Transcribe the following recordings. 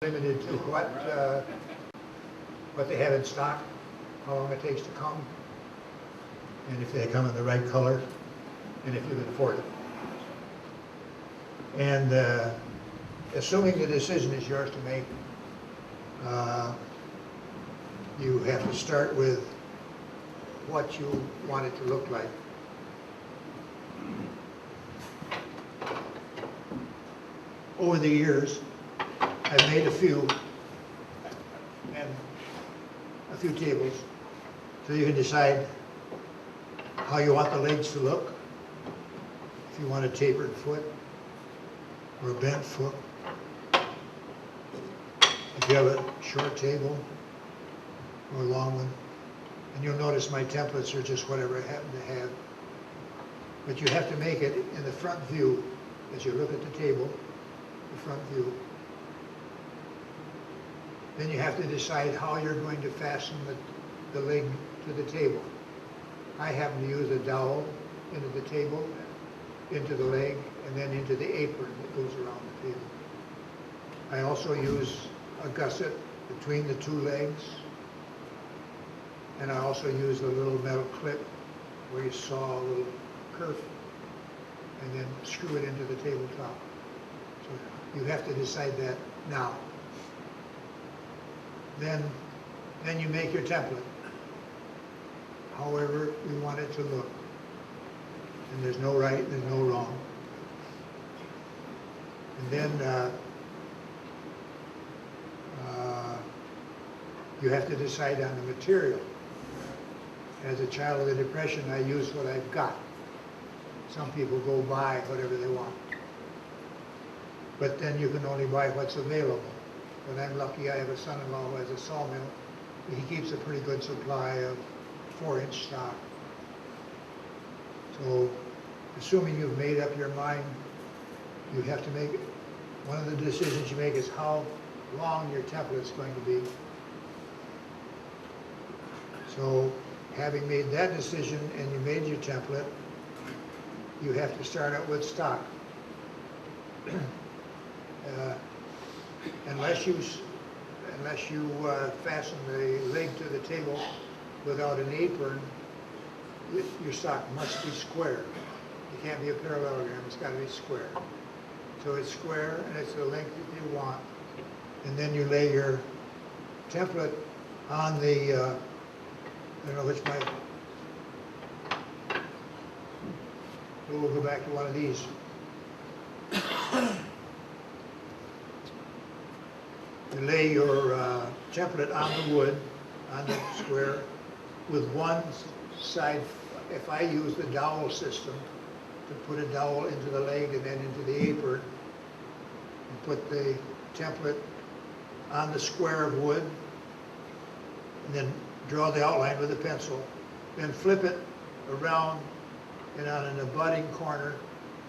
limited to what they have in stock, how long it takes to come, and if they come in the right color, and if you can afford it. And assuming the decision is yours to make, you have to start with what you want it to look like. Over the years, I've made a few tables, so you can decide how you want the legs to look. If you want a tapered foot or a bent foot. If you have a short table or a long one. And you'll notice my templates are just whatever I happen to have. But you have to make it in the front view as you look at the table, the front view. Then you have to decide how you're going to fasten the leg to the table. I happen to use a dowel into the table, into the leg, and then into the apron that goes around the table. I also use a gusset between the two legs, and I also use a little metal clip where you saw a little kerf and then screw it into the tabletop. So you have to decide that now. Then you make your template, however you want it to look. And there's no right, there's no wrong. And then you have to decide on the material. As a child of the Depression, I use what I've got. Some people go buy whatever they want. But then you can only buy what's available. But I'm lucky I have a son-in-law who has a sawmill. He keeps a pretty good supply of 4-inch stock. So, assuming you've made up your mind, you have to make, one of the decisions you make is how long your template is going to be. So, having made that decision and you made your template, you have to start out with stock. Unless you fasten the leg to the table without an apron, your stock must be square. It can't be a parallelogram, it's got to be square. So it's square and it's the length that you want. And then you lay your template on the, I don't know which mic. So we'll go back to one of these. You lay your template on the wood, on the square, with one side. If I use the dowel system, to put a dowel into the leg and then into the apron, and put the template on the square of wood, and then draw the outline with a pencil, then flip it around, and on an abutting corner,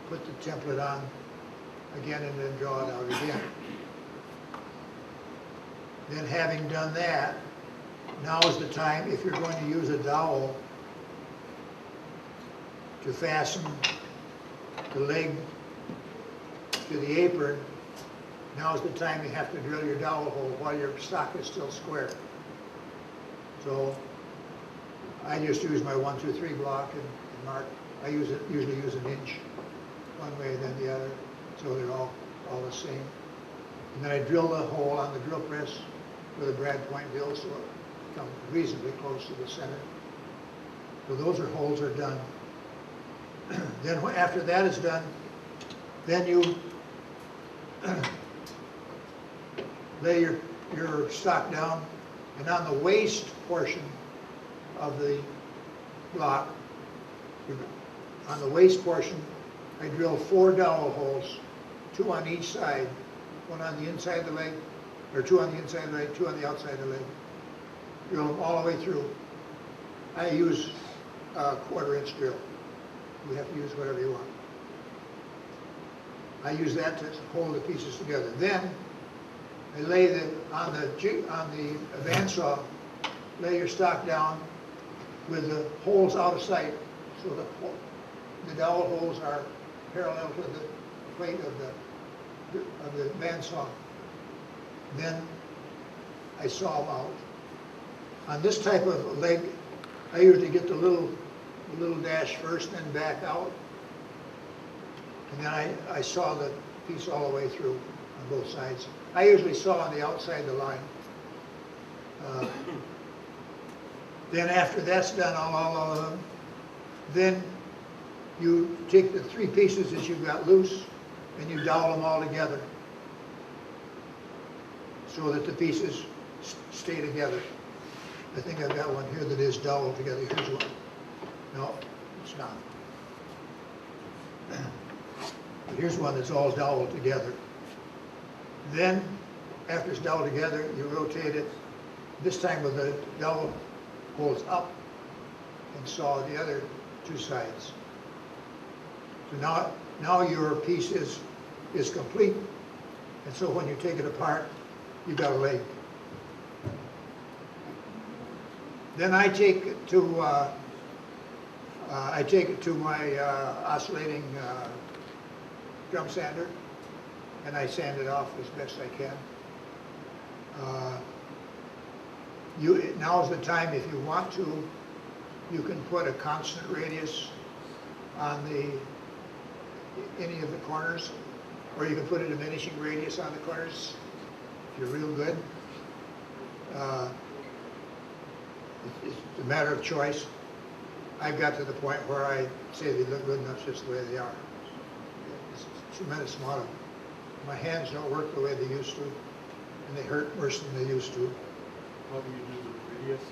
put the template on again, and then draw it out again. Then having done that, now is the time, if you're going to use a dowel to fasten the leg to the apron, now is the time you have to drill your dowel hole while your stock is still square. So I just use my 1, 2, 3 block and mark. I usually use an inch one way than the other, so they're all the same. And then I drill the hole on the drill press with a brad point drill so it comes reasonably close to the center. So those holes are done. Then after that is done, then you lay your stock down, and on the waist portion of the block, on the waist portion, I drill 4 dowel holes, 2 on each side, 1 on the inside of the leg, or 2 on the inside of the leg, 2 on the outside of the leg. Drill them all the way through. I use a 1/4-inch drill. You have to use whatever you want. I use that to hold the pieces together. Then I lay on the bandsaw, lay your stock down with the holes out of sight, so the dowel holes are parallel to the plate of the bandsaw. then I saw them out. On this type of leg, I usually get the little dash first, then back out. And then I saw the piece all the way through on both sides. I usually saw on the outside the line. Then after that's done, all of them, then you take the three pieces that you've got loose and you dowel them all together so that the pieces stay together. I think I've got one here that is doweled together. Here's one. No, it's not. But here's one that's all doweled together. Then, after it's doweled together, you rotate it, this time with the dowel holds up and saw the other two sides. So now your piece is complete, and so when you take it apart, you've got a leg. Then I take it to my oscillating drum sander, and I sand it off as best I can. Now's the time, if you want to, you can put a constant radius on any of the corners, or you can put a diminishing radius on the corners if you're real good. It's a matter of choice. I've got to the point where I say they look good enough just the way they are. It's a tremendous amount of, my hands don't work the way they used to, and they hurt worse than they used to. What would you do with the radius?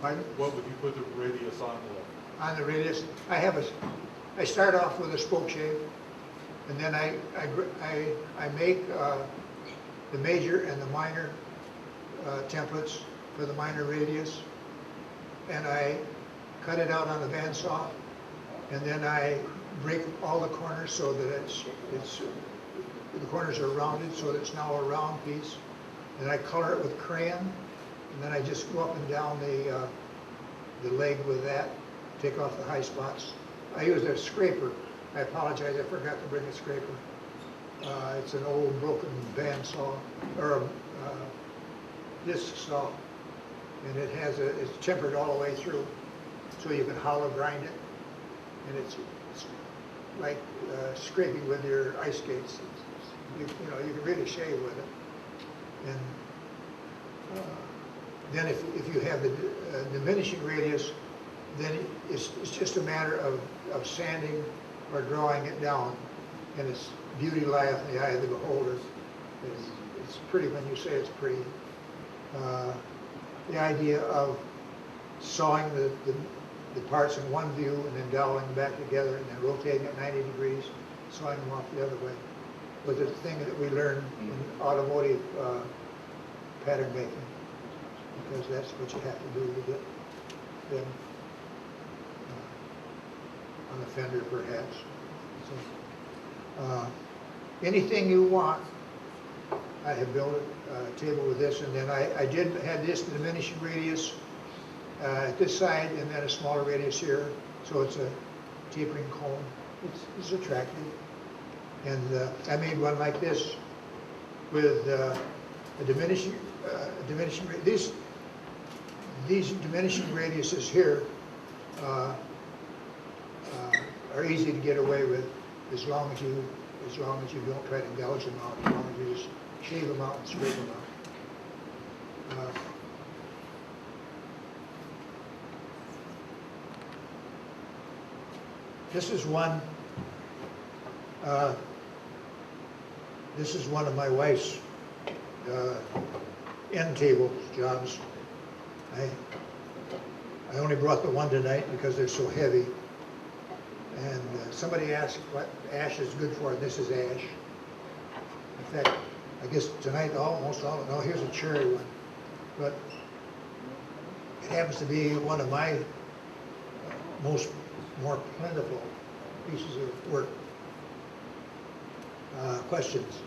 Pardon? What would you put the radius on the? On the radius, I start off with a spoke shave, and then I make the major and the minor templates for the minor radius, and I cut it out on the bandsaw, and then I break all the corners so that the corners are rounded, so that it's now a round piece. And I color it with crayon, and then I just go up and down the leg with that, take off the high spots. I use a scraper. I apologize, I forgot to bring a scraper. It's an old broken bandsaw, or a disc saw, and it's tempered all the way through, so you can hollow grind it, and it's like scraping with your ice skates. You can really shave with it. And then if you have the diminishing radius, then it's just a matter of sanding or drawing it down, and its beauty lieth in the eye of the beholder. It's pretty when you say it's pretty. The idea of sawing the parts in one view and then doweling them back together and then rotating at 90 degrees, sawing them off the other way, was a thing that we learned in automotive pattern making, because that's what you have to do to get them on the fender, perhaps. So, anything you want, I have built a table with this, and then I had this diminishing radius at this side, and then a smaller radius here, so it's a tapering cone. It's attractive. And I made one like this with a diminishing radius. These diminishing radiuses here are easy to get away with as long as you don't try to gouge them out, as long as you just shave them out and scrape them out. This is one of my wife's end table jobs. I only brought the one tonight because they're so heavy. And somebody asked what ash is good for, and this is ash. In fact, I guess tonight almost all, no, here's a cherry one. But it happens to be one of my more plentiful pieces of work. Questions?